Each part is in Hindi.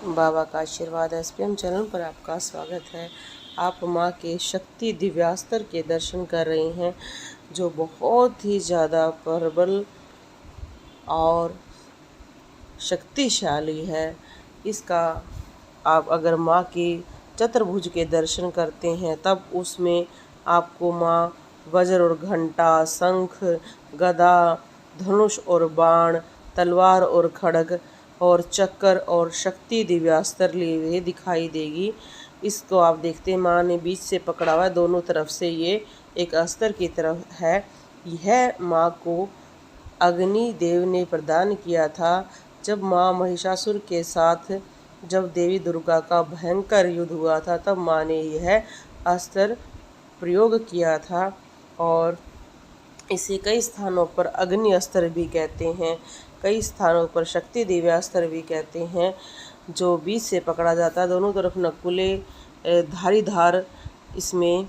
बाबा का आशीर्वाद एसपीएम चैनल पर आपका स्वागत है। आप माँ के शक्ति दिव्यास्त्र के दर्शन कर रहे हैं, जो बहुत ही ज़्यादा प्रबल और शक्तिशाली है। इसका आप अगर माँ की चतुर्भुज के दर्शन करते हैं तब उसमें आपको माँ वज्र और घंटा, शंख, गदा, धनुष और बाण, तलवार और खड्ग और चक्र और शक्ति दिव्यास्त्र लिए हुए दिखाई देगी। इसको आप देखते हैं, माँ ने बीच से पकड़ा हुआ है, दोनों तरफ से ये एक अस्त्र की तरफ है। यह माँ को अग्नि देव ने प्रदान किया था। जब माँ महिषासुर के साथ जब देवी दुर्गा का भयंकर युद्ध हुआ था, तब माँ ने यह अस्त्र प्रयोग किया था और इसे कई स्थानों पर अग्नि अस्त्र भी कहते हैं, कई स्थानों पर शक्ति दिव्यास्त्र भी कहते हैं। जो बीच से पकड़ा जाता है, दोनों तरफ नकुले धारीधार इसमें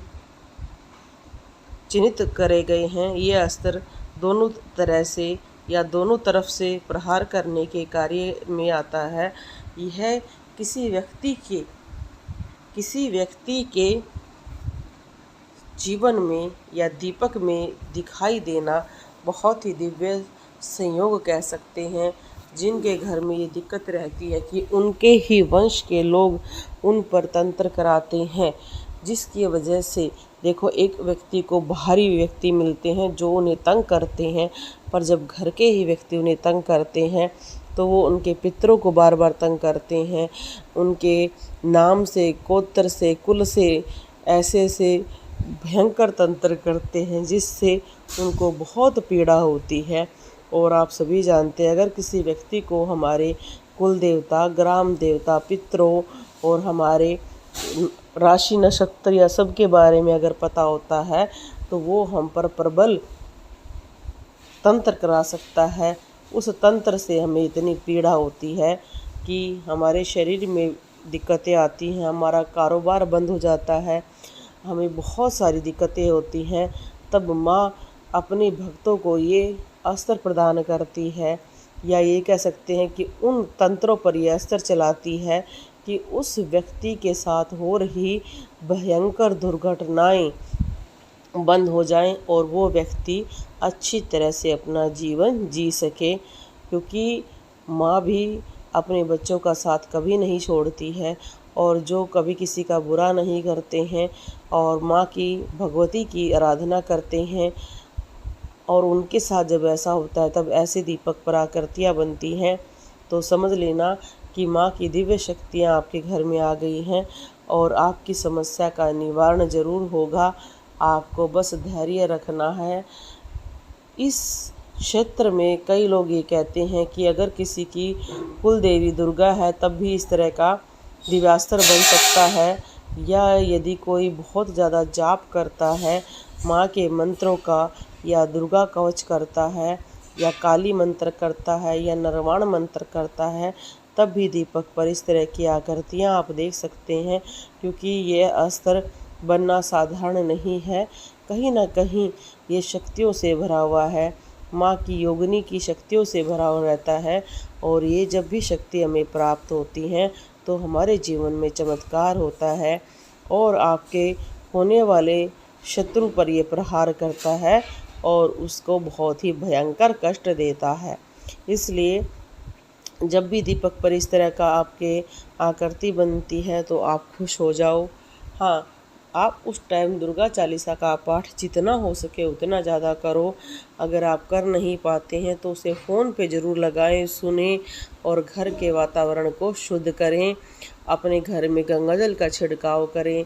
चिन्हित करे गए हैं। ये अस्त्र दोनों तरह से या दोनों तरफ से प्रहार करने के कार्य में आता है। यह किसी व्यक्ति के जीवन में या दीपक में दिखाई देना बहुत ही दिव्य संयोग कह सकते हैं। जिनके घर में ये दिक्कत रहती है कि उनके ही वंश के लोग उन पर तंत्र कराते हैं, जिसकी वजह से देखो एक व्यक्ति को बाहरी व्यक्ति मिलते हैं जो उन्हें तंग करते हैं, पर जब घर के ही व्यक्ति उन्हें तंग करते हैं तो वो उनके पितरों को बार बार तंग करते हैं। उनके नाम से, गोत्र से, कुल से ऐसे भयंकर तंत्र करते हैं, जिससे उनको बहुत पीड़ा होती है। और आप सभी जानते हैं, अगर किसी व्यक्ति को हमारे कुल देवता, ग्राम देवता, पितरों और हमारे राशि नक्षत्र या सब के बारे में अगर पता होता है तो वो हम पर प्रबल तंत्र करा सकता है। उस तंत्र से हमें इतनी पीड़ा होती है कि हमारे शरीर में दिक्कतें आती हैं, हमारा कारोबार बंद हो जाता है, हमें बहुत सारी दिक्कतें होती हैं। तब माँ अपने भक्तों को ये अस्त्र प्रदान करती है, या ये कह सकते हैं कि उन तंत्रों पर ये अस्त्र चलाती है कि उस व्यक्ति के साथ हो रही भयंकर दुर्घटनाएं बंद हो जाएं और वो व्यक्ति अच्छी तरह से अपना जीवन जी सके। क्योंकि माँ भी अपने बच्चों का साथ कभी नहीं छोड़ती है, और जो कभी किसी का बुरा नहीं करते हैं और माँ की, भगवती की आराधना करते हैं, और उनके साथ जब ऐसा होता है तब ऐसे दीपक पर आकृतियाँ बनती हैं, तो समझ लेना कि माँ की दिव्य शक्तियाँ आपके घर में आ गई हैं और आपकी समस्या का निवारण जरूर होगा। आपको बस धैर्य रखना है। इस क्षेत्र में कई लोग ये कहते हैं कि अगर किसी की कुल देवी दुर्गा है तब भी इस तरह का दिव्यास्त्र बन सकता है, या यदि कोई बहुत ज़्यादा जाप करता है माँ के मंत्रों का, या दुर्गा कवच करता है, या काली मंत्र करता है, या नरवाण मंत्र करता है, तब भी दीपक पर इस तरह की आकृतियाँ आप देख सकते हैं। क्योंकि ये अस्त्र बनना साधारण नहीं है, कहीं ना कहीं ये शक्तियों से भरा हुआ है, माँ की योगिनी की शक्तियों से भरा हुआ रहता है। और ये जब भी शक्ति हमें प्राप्त होती हैं तो हमारे जीवन में चमत्कार होता है और आपके होने वाले शत्रु पर ये प्रहार करता है और उसको बहुत ही भयंकर कष्ट देता है। इसलिए जब भी दीपक पर इस तरह का आपके आकृति बनती है तो आप खुश हो जाओ। हाँ, आप उस टाइम दुर्गा चालीसा का पाठ जितना हो सके उतना ज़्यादा करो। अगर आप कर नहीं पाते हैं तो उसे फ़ोन पे ज़रूर लगाएं, सुने और घर के वातावरण को शुद्ध करें। अपने घर में गंगाजल का छिड़काव करें,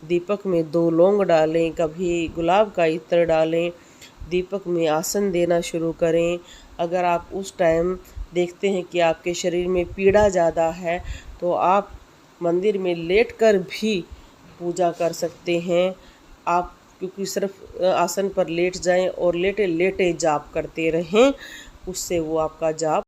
दीपक में 2 लौंग डालें, कभी गुलाब का इत्र डालें, दीपक में आसन देना शुरू करें। अगर आप उस टाइम देखते हैं कि आपके शरीर में पीड़ा ज़्यादा है तो आप मंदिर में लेटकर भी पूजा कर सकते हैं। आप क्योंकि सिर्फ आसन पर लेट जाएं और लेटे लेटे जाप करते रहें, उससे वो आपका जाप